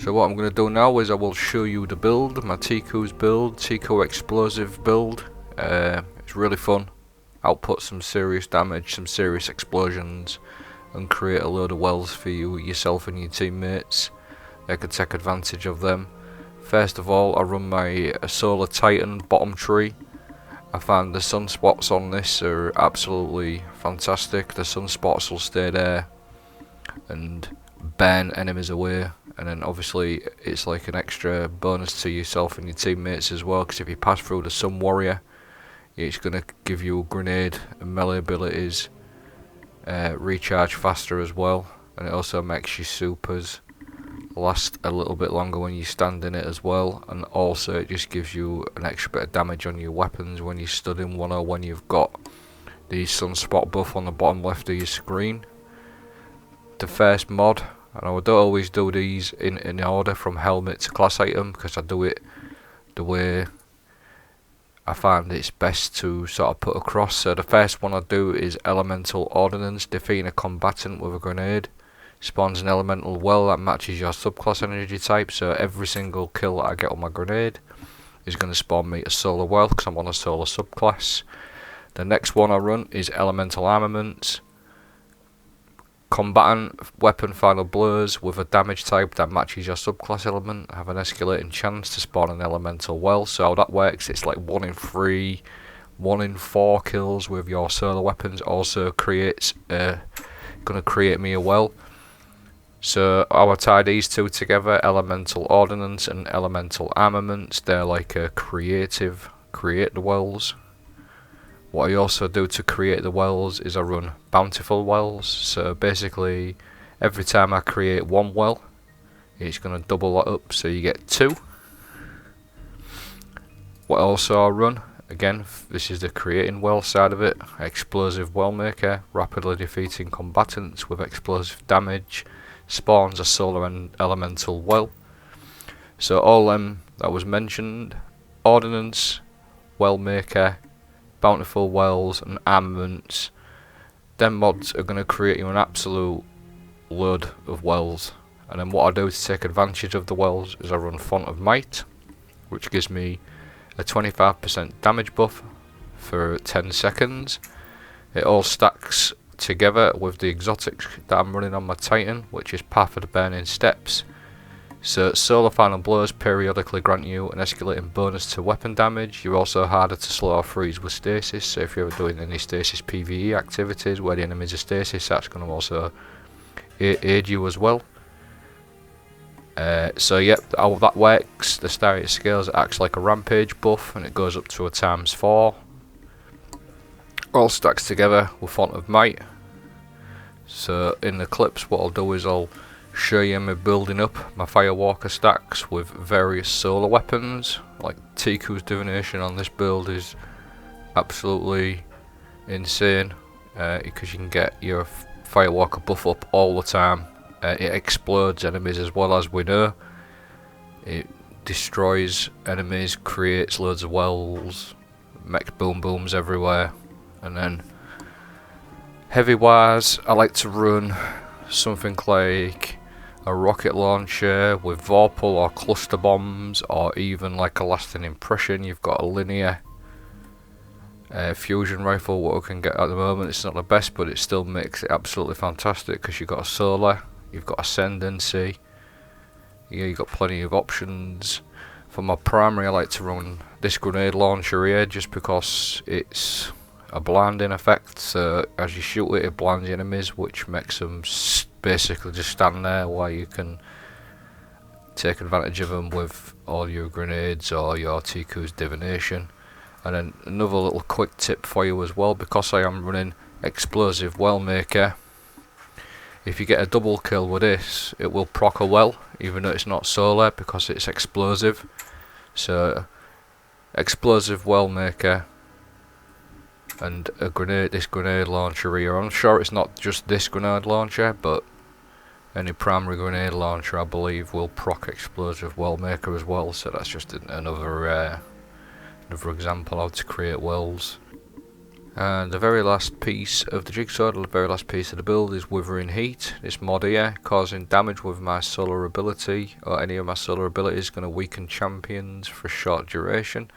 So what I'm going to do now is I will show you the build, my Ticou's build, Ticuu explosive build. It's really fun. Output some serious damage, some serious explosions, and create a load of wells for yourself and your teammates. They can take advantage of them. First of all, I run my Solar Titan bottom tree. I find the sunspots on this are absolutely fantastic. The sunspots will stay there and burn enemies away, and then obviously it's like an extra bonus to yourself and your teammates as well, because if you pass through the Sun Warrior, it's going to give you grenade and melee abilities, recharge faster as well, and it also makes your supers last a little bit longer when you stand in it as well, and also it just gives you an extra bit of damage on your weapons when you stood in one, or when you've got the sunspot buff on the bottom left of your screen. The first mod, and I don't always do these in order from helmet to class item, because I do it the way I find it's best to sort of put across. So the first one I do is Elemental Ordnance. Defeating a combatant with a grenade spawns an elemental well that matches your subclass energy type, so every single kill that I get on my grenade is going to spawn me a solar well, because I'm on a solar subclass. The next one I run is Elemental Armaments. Combatant weapon final blows with a damage type that matches your subclass element have an escalating chance to spawn an elemental well. So how that works, it's like 1 in 3, 1 in 4 kills with your solar weapons also creates gonna create me a well. So I would tie these two together, Elemental Ordnance and Elemental Armaments. They're like a create the wells. What I also do to create the wells is I run bountiful wells. So basically every time I create 1 well, it's going to double that up, so you get 2. What also I run, again, this is the creating well side of it, Explosive Well Maker, rapidly defeating combatants with explosive damage, spawns a solar and elemental well. So all them that was mentioned, Ordnance, Well Maker, Bountiful Wells and Armaments, them mods are going to create you an absolute load of wells. And then what I do to take advantage of the wells is I run Font of Might, which gives me a 25% damage buff for 10 seconds. It all stacks together with the exotics that I'm running on my Titan, which is Path of the Burning Steps. So solar final blows periodically grant you an escalating bonus to weapon damage. You're also harder to slow or freeze with stasis, so if you're ever doing any stasis PvE activities where the enemies are stasis, that's going to also aid you as well. So yep, how that works, the starting scales, it acts like a rampage buff and it goes up to a ×4. All stacks together with Font of Might. So in the clips what I'll do is I'll show you me building up my Firewalker stacks with various solar weapons. Like Ticou's Divination on this build is absolutely insane, because you can get your Firewalker buff up all the time. It explodes enemies as well, as we know. It destroys enemies, creates loads of wells, makes boom booms everywhere. And then heavy wise, I like to run something like a rocket launcher with Vorpal or cluster bombs, or even like a lasting impression. You've got a linear fusion rifle, what we can get at the moment. It's not the best, but it still makes it absolutely fantastic because you've got a solar, you've got ascendancy, you've got plenty of options. For my primary, I like to run this grenade launcher here just because it's a blinding effect, so as you shoot it, it blinds enemies, which makes them basically just stand there while you can take advantage of them with all your grenades or your Ticou's Divination. And then another little quick tip for you as well, because I am running Explosive Well Maker, if you get a double kill with this, it will proc a well, even though it's not solar, because it's explosive. So Explosive Well Maker and a grenade, this grenade launcher here. I'm sure it's not just this grenade launcher, but any primary grenade launcher I believe will proc Explosive Well Maker as well. So that's just another example how to create wells. And the very last piece of the jigsaw, the very last piece of the build is Withering Heat. This mod here, causing damage with my solar ability, or any of my solar abilities, going to weaken champions for a short duration.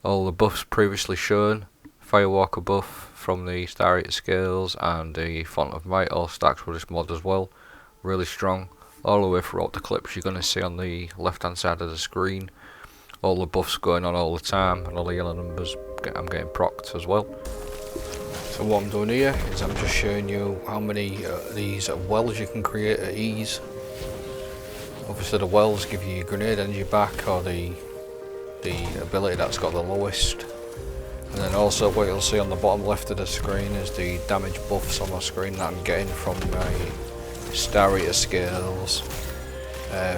All the buffs previously shown, Firewalker buff from the Star Eater scales and the Font of Might, all stacks with this mod as well. Really strong. All the way throughout the clips you're going to see on the left hand side of the screen. All the buffs going on all the time, and all the yellow numbers I'm getting procced as well. So what I'm doing here is I'm just showing you how many of these wells you can create at ease. Obviously the wells give you your grenade energy back, or the ability that's got the lowest. And then also what you'll see on the bottom left of the screen is the damage buffs on my screen that I'm getting from my Star Eater scales,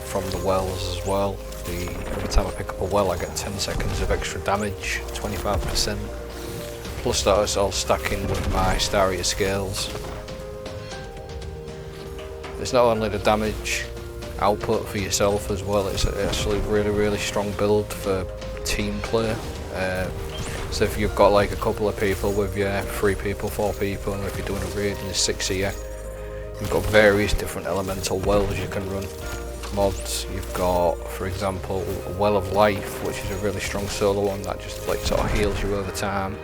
from the wells as well. Every time I pick up a well I get 10 seconds of extra damage, 25%. Plus that is all stacking with my Star Eater scales. It's not only the damage output for yourself as well, it's actually really strong build for team play. So if you've got like a couple of people with you, 3 people, 4 people, and if you're doing a raid and there's 6 of you, you've got various different elemental wells you can run. Mods, you've got, for example, a Well of Life, which is a really strong solo one that just like sort of heals you over time.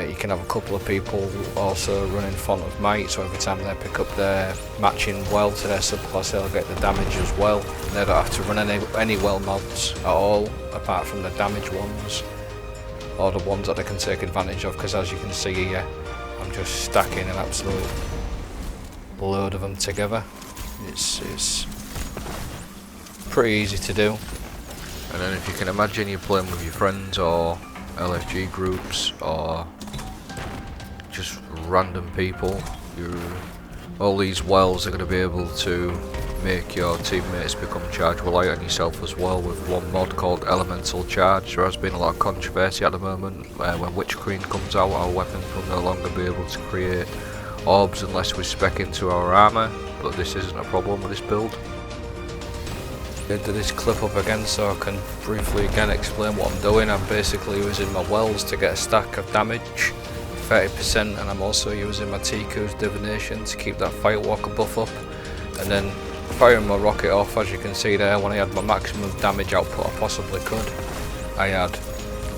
You can have a couple of people also running Font of Might, so every time they pick up their matching well to their subclass they'll get the damage as well. And they don't have to run any well mods at all, apart from the damage ones, or the ones that they can take advantage of, because as you can see here, I'm just stacking an absolute load of them together. It's pretty easy to do. And then if you can imagine you're playing with your friends or LFG groups or just random people, all these wells are going to be able to make your teammates become charge reliant on yourself as well, with one mod called Elemental Charge. There has been a lot of controversy at the moment. When Witch Queen comes out, our weapons will no longer be able to create orbs unless we spec into our armour, but this isn't a problem with this build. I'm going to do this clip up again so I can briefly again explain what I'm doing. I'm basically using my wells to get a stack of damage, 30%, and I'm also using my Ticou's Divination to keep that Firewalker buff up, and then firing my rocket off. As you can see there, when I had my maximum damage output I possibly could, I had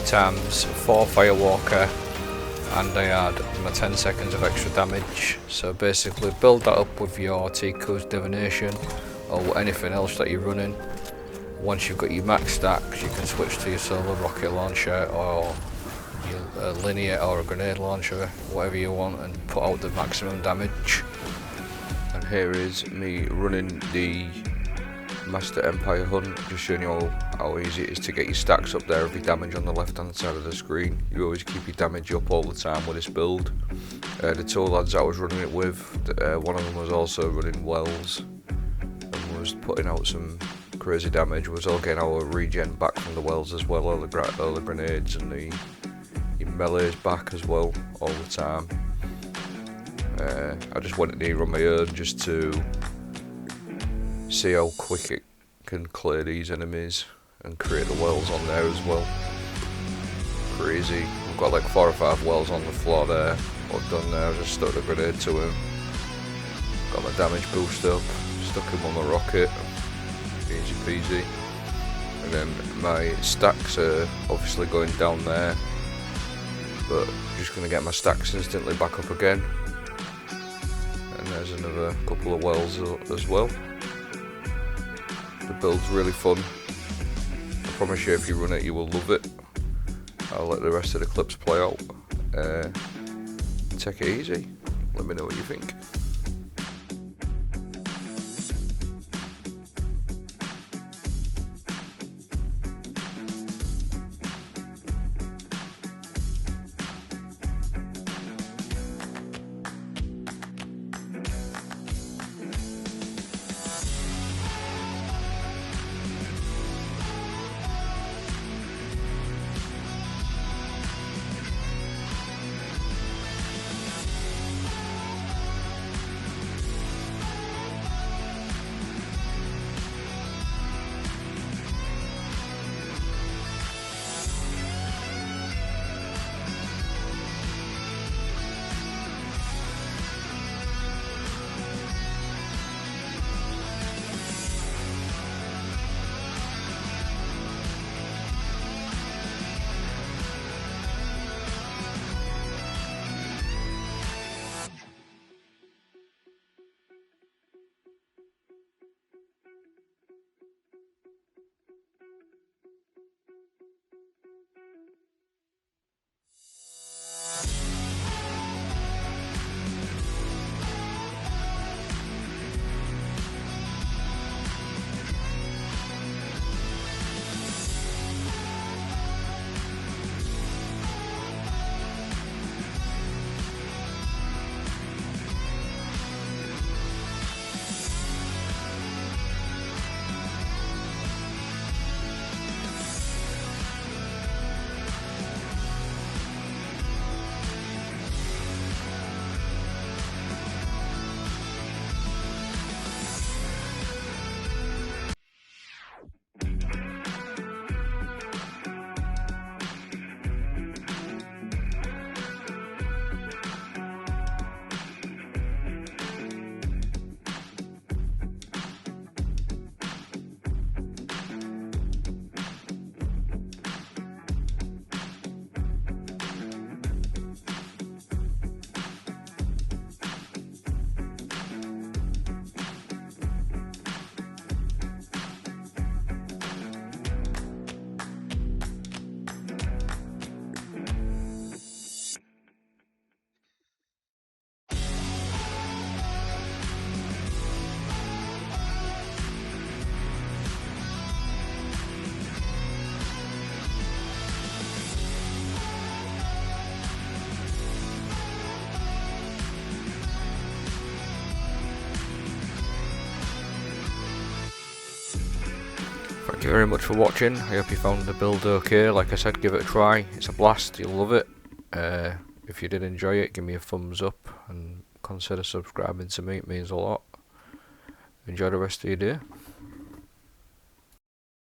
times 4 Firewalker and I had my 10 seconds of extra damage. So basically build that up with your Ticou's Divination or anything else that you're running. Once you've got your max stacks you can switch to your solar rocket launcher or your linear or a grenade launcher, whatever you want, and put out the maximum damage. And here is me running the Master Empire Hunt, just showing you all how easy it is to get your stacks up there with your damage on the left hand side of the screen. You always keep your damage up all the time with this build. The 2 lads I was running it with, one of them was also running wells and was putting out some crazy damage, was all getting our regen back from the wells as well, all the grenades and the melees back as well all the time. I just went in here on my own just to see how quick it can clear these enemies and create the wells on there as well. Crazy. I've got like 4 or 5 wells on the floor there. What I've done there, I just stuck the grenade to him, got my damage boost up, stuck him on the rocket, easy peasy. And then my stacks are obviously going down there, but I'm just going to get my stacks instantly back up again. And there's another couple of wells as well. The build's really fun. I promise you if you run it you will love it. I'll let the rest of the clips play out. Take it easy. Let me know what you think. Thank you very much for watching. I hope you found the build okay. Like I said, give it a try. It's a blast. You'll love it. If you did enjoy it, give me a thumbs up and consider subscribing to me. It means a lot. Enjoy the rest of your day.